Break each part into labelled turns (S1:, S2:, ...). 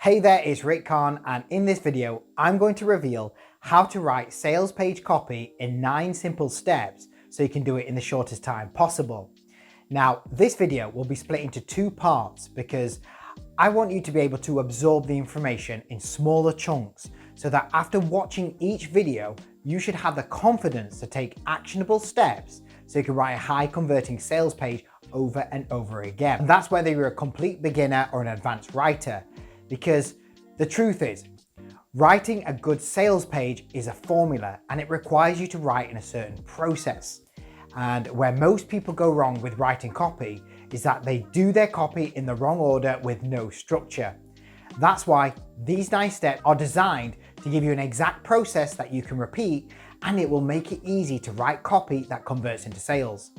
S1: Hey there, it's Rick Khan, and in this video, I'm going to reveal how to write sales page copy in 9 simple steps so you can do it in the shortest time possible. Now, this video will be split into 2 parts because I want you to be able to absorb the information in smaller chunks so that after watching each video, you should have the confidence to take actionable steps so you can write a high converting sales page over and over again. And that's whether you're a complete beginner or an advanced writer. Because the truth is, writing a good sales page is a formula and it requires you to write in a certain process. And where most people go wrong with writing copy is that they do their copy in the wrong order with no structure. That's why these 9 steps are designed to give you an exact process that you can repeat, and it will make it easy to write copy that converts into sales.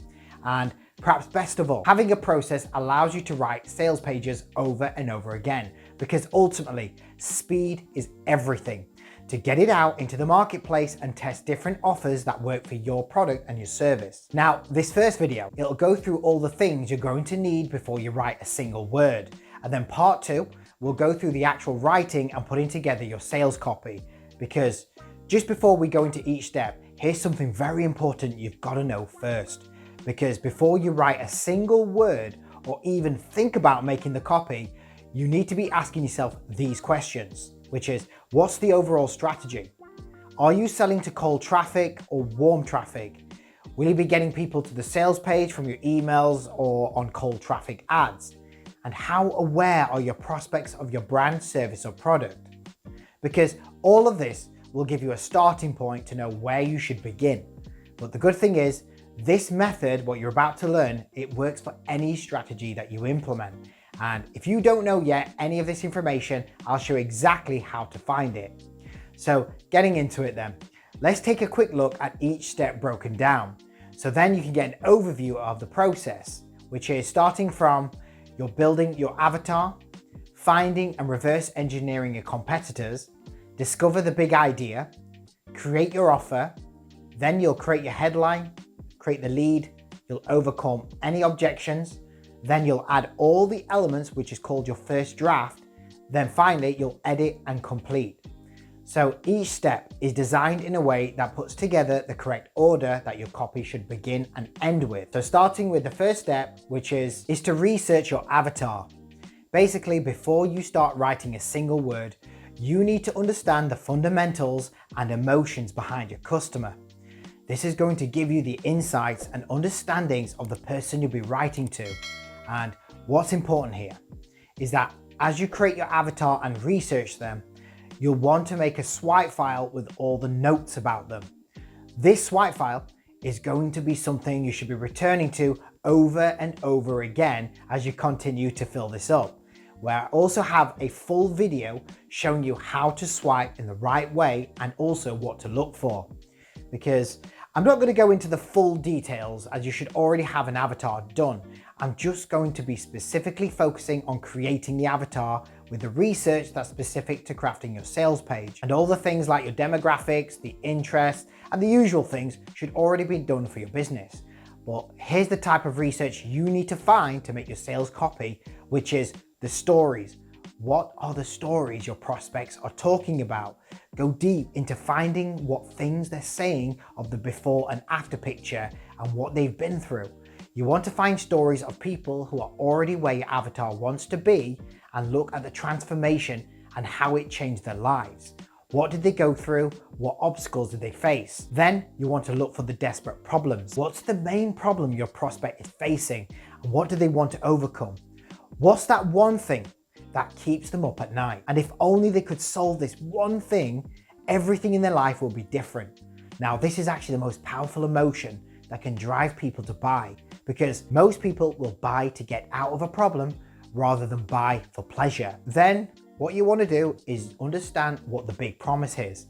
S1: And perhaps best of all, having a process allows you to write sales pages over and over again, because ultimately speed is everything to get it out into the marketplace and test different offers that work for your product and your service. Now, this first video, it'll go through all the things you're going to need before you write a single word. And then part 2, we'll go through the actual writing and putting together your sales copy. Because just before we go into each step, here's something very important you've got to know first. Because before you write a single word or even think about making the copy, you need to be asking yourself these questions, which is, what's the overall strategy? Are you selling to cold traffic or warm traffic? Will you be getting people to the sales page from your emails or on cold traffic ads? And how aware are your prospects of your brand, service, or product? Because all of this will give you a starting point to know where you should begin. But the good thing is, this method, what you're about to learn, it works for any strategy that you implement. And if you don't know yet any of this information, I'll show you exactly how to find it. So getting into it then, let's take a quick look at each step broken down. So then you can get an overview of the process, which is starting from you're building your avatar, finding and reverse engineering your competitors, discover the big idea, create your offer, then you'll create your headline, create the lead, you'll overcome any objections, then you'll add all the elements, which is called your first draft, then finally you'll edit and complete. So each step is designed in a way that puts together the correct order that your copy should begin and end with. So starting with the first step, which is to research your avatar. Basically, before you start writing a single word, you need to understand the fundamentals and emotions behind your customer. This is going to give you the insights and understandings of the person you'll be writing to. And what's important here is that as you create your avatar and research them, you'll want to make a swipe file with all the notes about them. This swipe file is going to be something you should be returning to over and over again as you continue to fill this up, where I also have a full video showing you how to swipe in the right way and also what to look for. Because I'm not going to go into the full details as you should already have an avatar done. I'm just going to be specifically focusing on creating the avatar with the research that's specific to crafting your sales page. And all the things like your demographics, the interests, and the usual things should already be done for your business. But here's the type of research you need to find to make your sales copy, which is the stories. What are the stories your prospects are talking about? Go deep into finding what things they're saying of the before and after picture and what they've been through. You want to find stories of people who are already where your avatar wants to be and look at the transformation and how it changed their lives. What did they go through? What obstacles did they face? Then you want to look for the desperate problems. What's the main problem your prospect is facing and what do they want to overcome? What's that one thing that keeps them up at night? And if only they could solve this one thing, everything in their life will be different. Now, this is actually the most powerful emotion that can drive people to buy, because most people will buy to get out of a problem rather than buy for pleasure. Then what you want to do is understand what the big promise is.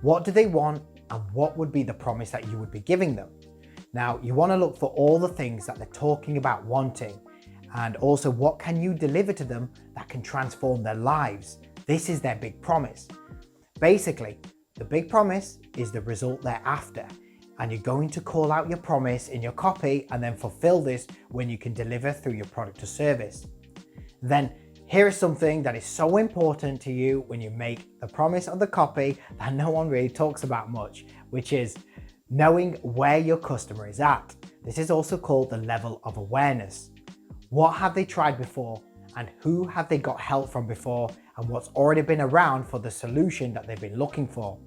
S1: What do they want and what would be the promise that you would be giving them? Now, you want to look for all the things that they're talking about wanting, and also what can you deliver to them that can transform their lives. This is their big promise. Basically, the big promise is the result they're after, and you're going to call out your promise in your copy and then fulfill this when you can deliver through your product or service. Then Here is something that is so important to you when you make the promise of the copy that no one really talks about much, which is knowing where your customer is at. This is also called the level of awareness. What have they tried before, and who have they got help from before, and what's already been around for the solution that they've been looking for.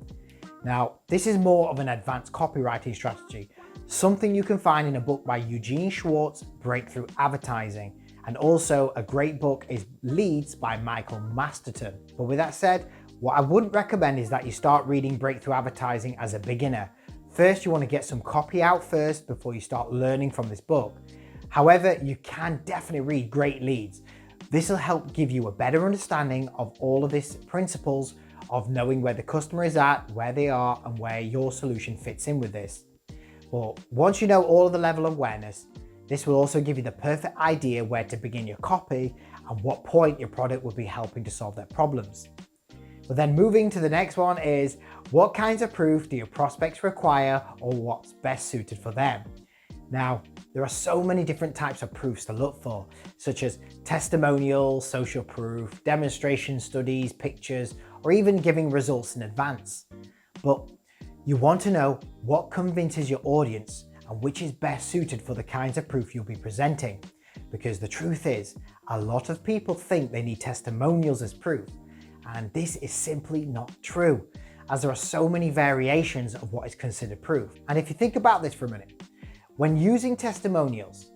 S1: Now, this is more of an advanced copywriting strategy, something you can find in a book by Eugene Schwartz, Breakthrough Advertising. And also a great book is Leads by Michael Masterton. But with that said, what I wouldn't recommend is that you start reading Breakthrough Advertising as a beginner. First, you want to get some copy out first before you start learning from this book. However, you can definitely read Great Leads. This will help give you a better understanding of all of these principles of knowing where the customer is at, where they are, and where your solution fits in with this. Well, once you know all of the level of awareness, this will also give you the perfect idea where to begin your copy and what point your product will be helping to solve their problems. But then moving to the next one is, what kinds of proof do your prospects require, or what's best suited for them? Now, there are so many different types of proofs to look for, such as testimonials, social proof, demonstration studies, pictures, or even giving results in advance. But you want to know what convinces your audience and which is best suited for the kinds of proof you'll be presenting. Because the truth is, a lot of people think they need testimonials as proof, and this is simply not true, as there are so many variations of what is considered proof. And if you think about this for a minute, when using testimonials,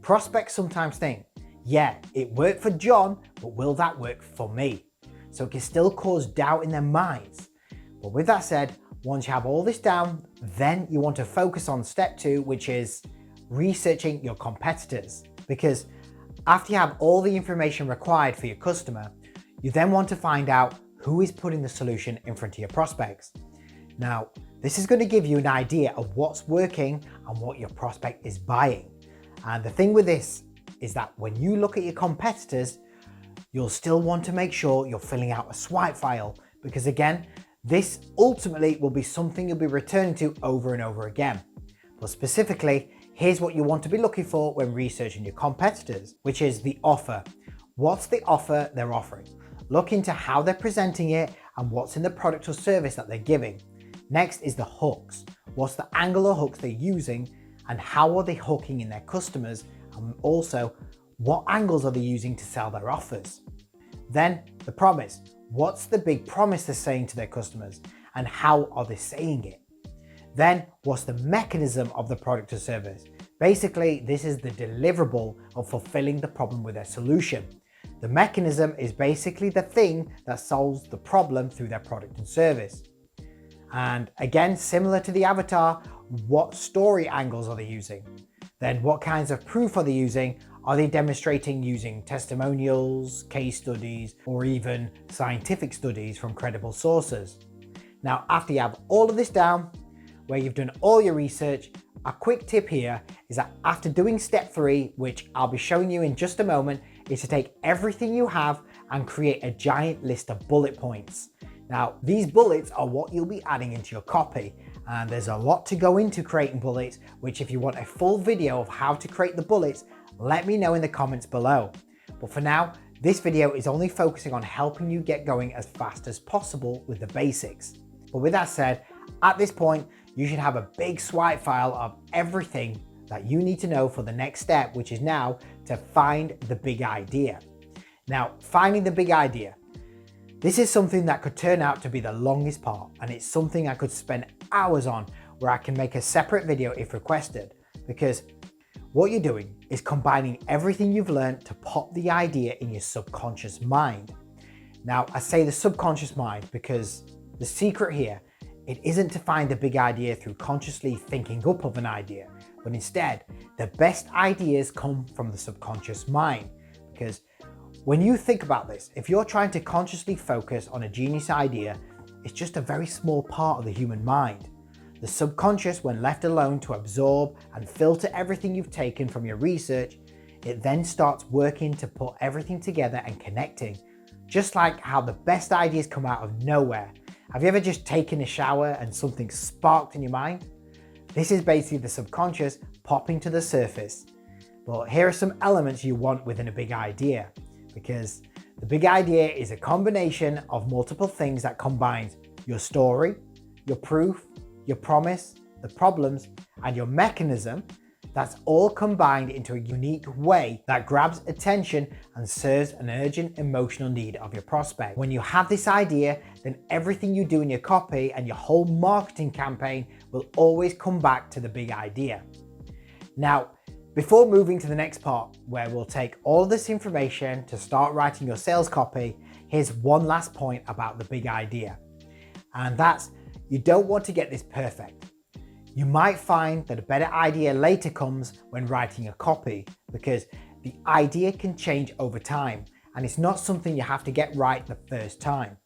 S1: prospects sometimes think, yeah, it worked for John, but will that work for me? So it can still cause doubt in their minds. But with that said, once you have all this down, then you want to focus on step 2, which is researching your competitors. Because after you have all the information required for your customer, you then want to find out who is putting the solution in front of your prospects. Now, this is going to give you an idea of what's working and what your prospect is buying. And the thing with this is that when you look at your competitors, you'll still want to make sure you're filling out a swipe file, because again, this ultimately will be something you'll be returning to over and over again. But specifically, here's what you want to be looking for when researching your competitors, which is the offer. What's the offer they're offering? Look into how they're presenting it and what's in the product or service that they're giving. Next is the hooks. What's the angle or hooks they're using, and how are they hooking in their customers? And also, what angles are they using to sell their offers? Then the promise. What's the big promise they're saying to their customers, and how are they saying it? Then what's the mechanism of the product or service? Basically, this is the deliverable of fulfilling the problem with their solution. The mechanism is basically the thing that solves the problem through their product and service. And again, similar to the avatar, what story angles are they using? Then what kinds of proof are they using? Are they demonstrating using testimonials, case studies, or even scientific studies from credible sources? Now, after you have all of this down, where you've done all your research, a quick tip here is that after doing step 3, which I'll be showing you in just a moment, is to take everything you have and create a giant list of bullet points. Now, these bullets are what you'll be adding into your copy, and there's a lot to go into creating bullets, which if you want a full video of how to create the bullets, let me know in the comments below. But for now, this video is only focusing on helping you get going as fast as possible with the basics. But with that said, at this point, you should have a big swipe file of everything that you need to know for the next step, which is now to find the big idea. Now, finding the big idea. This is something that could turn out to be the longest part, and it's something I could spend hours on, where I can make a separate video if requested, because what you're doing is combining everything you've learned to pop the idea in your subconscious mind. Now, I say the subconscious mind because the secret here, it isn't to find the big idea through consciously thinking up of an idea, but instead, the best ideas come from the subconscious mind. Because when you think about this, if you're trying to consciously focus on a genius idea, it's just a very small part of the human mind. The subconscious, when left alone to absorb and filter everything you've taken from your research, it then starts working to put everything together and connecting. Just like how the best ideas come out of nowhere. Have you ever just taken a shower and something sparked in your mind? This is basically the subconscious popping to the surface. But here are some elements you want within a big idea, because The big idea is a combination of multiple things that combines your story, your proof, your promise, the problems, and your mechanism. That's all combined into a unique way that grabs attention and serves an urgent emotional need of your prospect. When you have this idea, then everything you do in your copy and your whole marketing campaign will always come back to the big idea. Now, before moving to the next part, where we'll take all of this information to start writing your sales copy, here's one last point about the big idea. And that's, you don't want to get this perfect. You might find that a better idea later comes when writing a copy, because the idea can change over time and it's not something you have to get right the first time.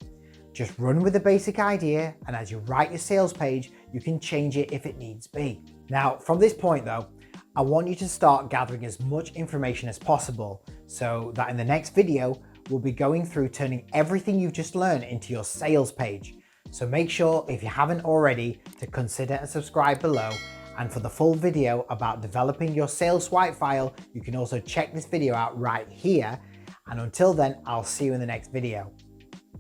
S1: Just run with the basic idea, and as you write your sales page, you can change it if it needs be. Now, from this point though, I want you to start gathering as much information as possible so that in the next video, we'll be going through turning everything you've just learned into your sales page. So make sure, if you haven't already, to consider and subscribe below. And for the full video about developing your sales swipe file, you can also check this video out right here. And until then, I'll see you in the next video.